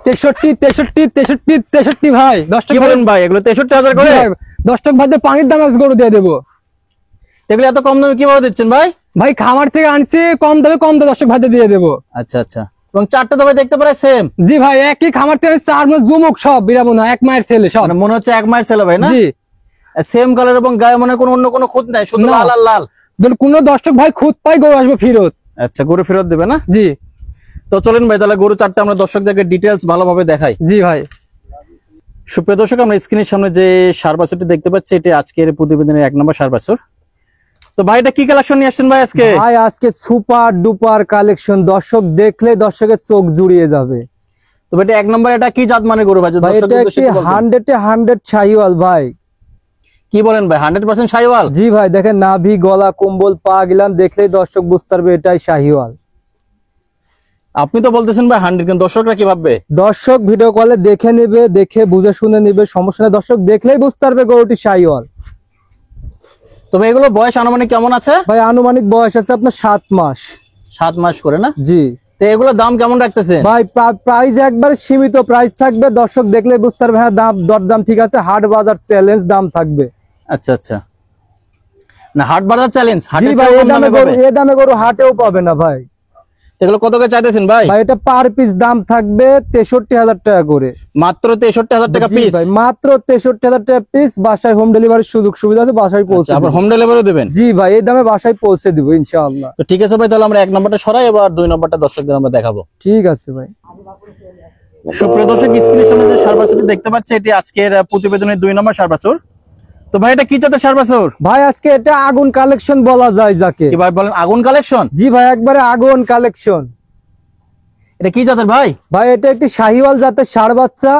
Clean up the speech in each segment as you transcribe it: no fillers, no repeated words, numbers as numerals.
63 63 63 63 ভাই। 10 কি টাকা বলেন ভাই, এগুলো 63,000 করে? 10 টাকা ভাই পানির দাম আজ গরু দিয়ে দেবো। এগুলো এত কম দামে কিভাবে দিচ্ছেন ভাই? ভাই খামার থেকে আনছি কম দামে 10 টাকা ভাই দিয়ে দেবো। আচ্ছা আচ্ছা, এবং চারটা তো ভাই দেখতে পারে সেম। জি ভাই, একই খামার থেকে 4 মাস জুমুক সব বিরাবো না, এক মায়ের ছেলে সব। মানে মনে হচ্ছে এক মায়ের ছেলে ভাই না? জি সেম কালার এবং গায়ে মনে কোনো অন্য কোনো খুঁত নাই, শুধু না। লাল আর লাল। যদি কোনো 10 টাকা ভাই খুদ পাই গরু আসবে ফেরত। আচ্ছা, গরু ফেরত দেবে না? জি তো চলেন ভাই তাহলে গরু চারটা আমরা দর্শকদেরকে ডিটেলস ভালোভাবে দেখাই। জি ভাই। সুপ্রিয় দর্শক, আমরা স্ক্রিনের সামনে যে ষাঁড় বাছুরটি দেখতে পাচ্ছি, এটি আজকের প্রতিবেদনের 1 নম্বর ষাঁড় বাছুর। তো ভাই এটা কি কালেকশন নিয়ে আসছেন ভাই আজকে? ভাই আজকে সুপার ডুপার কালেকশন, দর্শক দেখলে দর্শকের চোখ জুড়িয়ে যাবে। তো এটা 1 নম্বর, এটা কি জাত মানে গরু ভাই? ভাই এটা একটি 100 শাহিওয়াল ভাই। কি বলেন ভাই, 100% শাহিওয়াল? জি ভাই, দেখেন নাভি, গলা, কম্বল, পা গিলান দেখলেই দর্শক বুঝতে পারবে এটাই শাহিওয়াল। আপনি তো বলতেছেন ভাই 100, কিন্তু দর্শকরা কি ভাববে? দর্শক ভিডিও কলে দেখে নেবে, দেখে বুঝে শুনে নেবে, সমস্যা নেই, দর্শক দেখলেই বুঝতে পারবে গরুটি শাহিওয়াল। তবে এগুলো বয়স আনুমানিক কেমন আছে ভাই আনুমানিক বয়স আছে আপনার 7 মাস। 7 মাস করে না? জি তো এগুলো দাম কেমন রাখতেছেন ভাই, প্রাইস একবার সীমিত প্রাইস থাকবে, দর্শক দেখলে বুঝতে পারবে হ্যাঁ দাম দরদাম ঠিক আছে, হাট বাজার চ্যালেঞ্জ দাম থাকবে। আচ্ছা আচ্ছা, না হাট বাজার চ্যালেঞ্জ? জি ভাই, এই দামে গরু হাটেও পাবে না ভাই। এগুলো কত করে চাইতেছেন ভাই? ভাই এটা পার পিস দাম থাকবে 63,000 টাকা করে। মাত্র 63,000 টাকা জি পিস? ভাই মাত্র 63,000 টাকা পিস। বাসায় হোম ডেলিভারির সুযোগ সুবিধা আছে, বাসায় পৌঁছে আবার দেব। হোম ডেলিভারি দেবেন? জি ভাই, এই দামে বাসায় পৌঁছে দিব ইনশাআল্লাহ। তো ঠিক আছে ভাই, তাহলে আমরা 1 নম্বরটা সরাই, এবার 2 নম্বরটা দর্শকদের আমরা দেখাবো। ঠিক আছে ভাই। সুপ্রিয় দর্শক, স্ক্রিনের সামনে যে ষাঁড় বাছুরটি দেখতে পাচ্ছি, এটি আজকের প্রতিবেদনের 2 নম্বর ষাঁড় বাছুর। তো ভাই এটা কি জাতের ষাঁড় বাছুর? ভাই আজকে এটা আগুন কালেকশন বলা যায় যাকে। কি ভাই বলেন, আগুন কালেকশন? জি ভাই, একবারে আগুন কালেকশন। এটা কি জাতের ভাই? ভাই এটা একটি শাহিওয়াল জাতের ষাঁড় বাচ্চা,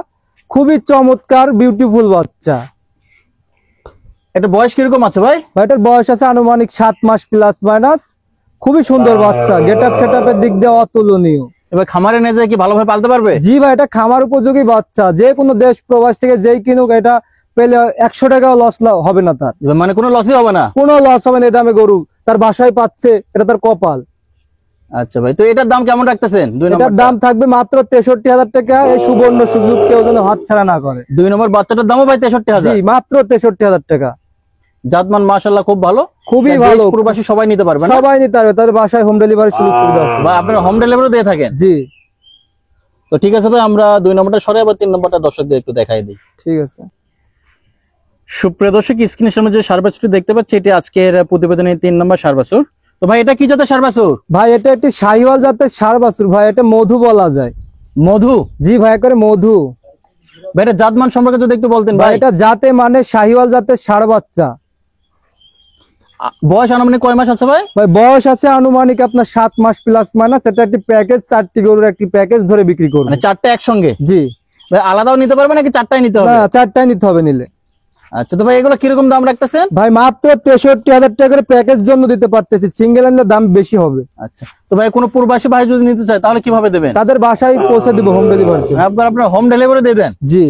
খুবই চমৎকার বিউটিফুল বাচ্চা। এটা বয়স কিরকম আছে ভাই? ভাই এটার বয়স আছে আনুমানিক 7 মাস প্লাস মাইনাস। খুবই সুন্দর বাচ্চা, গেটআপ সেটআপের দিক দিয়ে অতুলনীয়। এবার খামারে নিয়ে যায় কি ভালোভাবে পালতে পারবে? জি ভাই, এটা খামার উপযোগী বাচ্চা, যে কোনো দেশ প্রবাস থেকে যেই কিনুক এটা পেলে 100 টাকাও লস হবে না তার। এবার মানে কোনো লসই হবে না? কোনো লস হবে না, এই দামে গরু তার বাসায় পাচ্ছে, এটা তার কপাল। আচ্ছা ভাই, তো এটার দাম কেমন রাখতেছেন? 2 এটার নম্বর দাম থাকবে মাত্র 63,000 টাকা। এই সুবর্ণ সুযোগ কেউ যেন হাতছাড়া না করে। 2 নম্বর বাচ্চাটার দামও ভাই 63,000? জি মাত্র 63,000 টাকা। জাতমান মাশাআল্লাহ খুব ভালো, খুবই ভালো, প্রবাসী সবাই নিতে পারবে না? সবাই নিতে পারবে, তার বাসায় হোম ডেলিভারি সুযোগ সুবিধা আছে। বা আপনারা হোম ডেলিভারি দিয়ে থাকেন? জি তো ঠিক আছে ভাই, আমরা 2 নম্বরটা সরাই, আবার 3 নম্বরটা দর্শকদের একটু দেখাই দিই। ঠিক আছে। সুপ্রিয় দর্শক, স্ক্রিনের সামনে যে ষাঁড় বাছুরটি দেখতে পাচ্ছি, এটি আজকের প্রতিবেদনের 3 নম্বর ষাঁড় বাছুর। তো ভাই এটা কি জাতের ষাঁড় বাছুর? ভাই এটা একটি শাহিওয়াল জাতের ষাঁড় বাছুর ভাই, এটা মধু বলা যায়। মধু? জি ভাই, করে মধু। ভাই এটা জাতমান সম্পর্কে যদি একটু বলতেন ভাই ভাই। এটা জাতে মানে শাহিওয়াল জাতের ষাঁড় বাচ্চা। বয়স আনুমানিক কয় মাস আছে ভাই? ভাই বয়স আছে আনুমানিক আপনার 7 মাস প্লাস মাইনাস। এটা একটি প্যাকেজ, 4টি গরুর একটি প্যাকেজ ধরে বিক্রি করবে। মানে 4টা একসঙ্গে? জি ভাই আলাদাও নিতে পারবে নাকি 4টাই নিতে হবে? না, 4টাই নিতে হবে নিলে। আচ্ছা, তো ভাই এগুলো কিরকম দাম রাখতেছেন? ভাই মাত্র 63,000 টাকা করে প্যাকেজ জন্য দিতে পারতেছি, সিঙ্গেল আনলে দাম বেশি হবে। আচ্ছা, তো ভাই কোনো প্রবাসী ভাই যদি নিতে চায় তাহলে কিভাবে দেবেন? তাদের বাসায় পৌঁছে দিব হোম ডেলিভারি। আপনারা হোম ডেলিভারি দেবেন? জি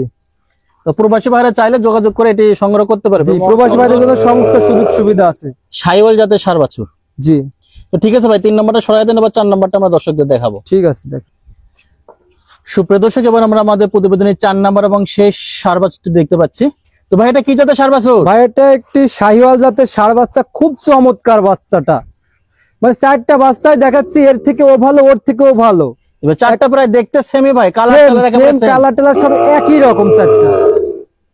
তো প্রবাসী ভাইরা চাইলে যোগাযোগ করে এটি সংগ্রহ করতে পারবে? জি, প্রবাসী ভাইদের জন্য সমস্ত সুযোগ সুবিধা আছে। শাহিওয়াল জাতের ষাঁড় বাছুর। জি তো ঠিক আছে ভাই, 3 নম্বরটা সরাই দেন, এবার 4 নম্বরটা আমরা দর্শকদের দেখাবো। ঠিক আছে, দেখ। সুপ্রিয় দর্শক, এবার আমরা আমাদের প্রতিবেদনের 4 নম্বর এবং শেষ ষাঁড় বাছুরটি দেখতে পাচ্ছি। তো ভাই এটা কি জাতের ষাঁড় বাছুর? ভাই এটা একটি শাহিওয়াল জাতের ষাঁড় বাচ্চা, খুব চমৎকার বাচ্চাটা। মানে 4টা বাচ্চাই দেখাচ্ছি, এর থেকে ও ভালো, ওর থেকেও ভালো। এবার 4টা প্রায় দেখতে সেমই ভাই, কালার কালার টালার সব একই রকম। 4টা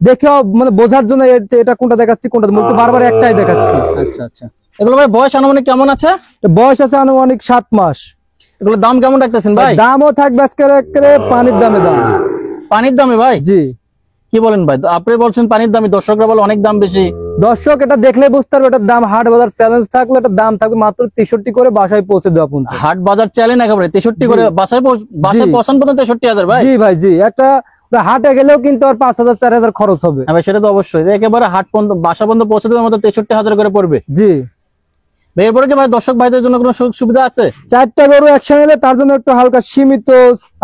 দেখে মানে বোঝার জন্য এটা কোনটা দেখাচ্ছি কোনটা বলতে, বারবার একটাই দেখাচ্ছি। আচ্ছা আচ্ছা, এগুলো ভাই বয়স আনুমানিক কেমন আছে? বয়স আছে আনুমানিক 7 মাস। এগুলো দাম কেমন রাখতেছেন ভাই? দামও থাকবে আজকে পানির দামে দাম। পানির দামে ভাই? জি। কি বলেন ভাই, আপনি বলছেন পানির দামে, দর্শকরা বলে অনেক দাম বেশি। দর্শক এটা দেখলে বুঝতে পারবে এটার দাম। হাট বাজার চ্যালেঞ্জ থাকলে এটার দাম থাকবে মাত্র 63 করে, বাসায় পৌঁছে দেওয়া পর্যন্ত। হাট বাজার চ্যালেঞ্জ একেবারে 63 করে, বাসায় পৌঁছান পর্যন্ত 63,000 ভাই? জি ভাই জি, একটা হাটে গেলেও কিন্তু আর 5,000 4,000 খরচ হবে। হ্যাঁ সেটা তো অবশ্যই, একেবারে হাট পর্যন্ত বাসা পর্যন্ত পৌঁছে দেওয়ার মতো 63,000 করে পড়বে। জি। এরপরে কি ভাই দর্শক ভাইদের জন্য কোনো সুযোগ সুবিধা আছে? 4টা গরু একসঙ্গে নিলে তার জন্য একটু হালকা সীমিত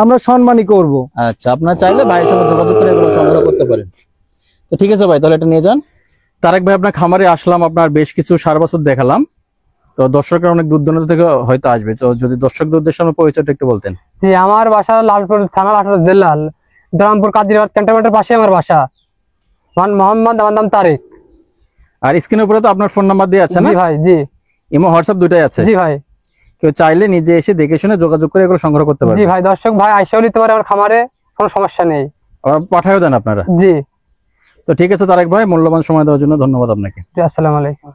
আমরা সম্মানই করব। আচ্ছা, আপনারা চাইলে ভাইয়ের সঙ্গে যোগাযোগ করে এগুলো সংগ্রহ করতে পারেন। তো ঠিক আছে ভাই, তাহলে এটা নিয়ে যান। তারেক ভাই, আপনার খামারে আসলাম, আপনার বেশ কিছু ষাঁড় বাছুর দেখালাম। তো দর্শকরা অনেক দূর দূরান্ত থেকে হয়তো আসবে, তো যদি দর্শকদের উদ্দেশ্যে আমার পরিচয়টা একটু বলতেন। জি, আমার বাসা লালপুর থানা লালপুর জেলা ধরমপুর কাদিরবাদ ক্যান্টনমেন্টের পাশে আমার বাসা। মোহাম্মদ, আমার নাম তারেক। আর স্ক্রিনের উপরে তো আপনার ফোন নাম্বার দিয়ে আছে না? জি ভাই, জি ইমো হোয়াটসঅ্যাপ দুটাই আছে। জি ভাই, কেউ চাইলে নিজে এসে দেখে শুনে যোগাযোগ করে এগুলো সংগ্রহ করতে জি পারবে। ভাই, দর্শক ভাই আইসাও নিতে পারে আমার খামারে, কোনো সমস্যা নেই। আবার পাঠায়ও দেন আপনারা। জি তো ঠিক আছে তারেক ভাই, মূল্যবান সময় দেওয়ার জন্য ধন্যবাদ আপনাকে। জি, আসসালামু আলাইকুম।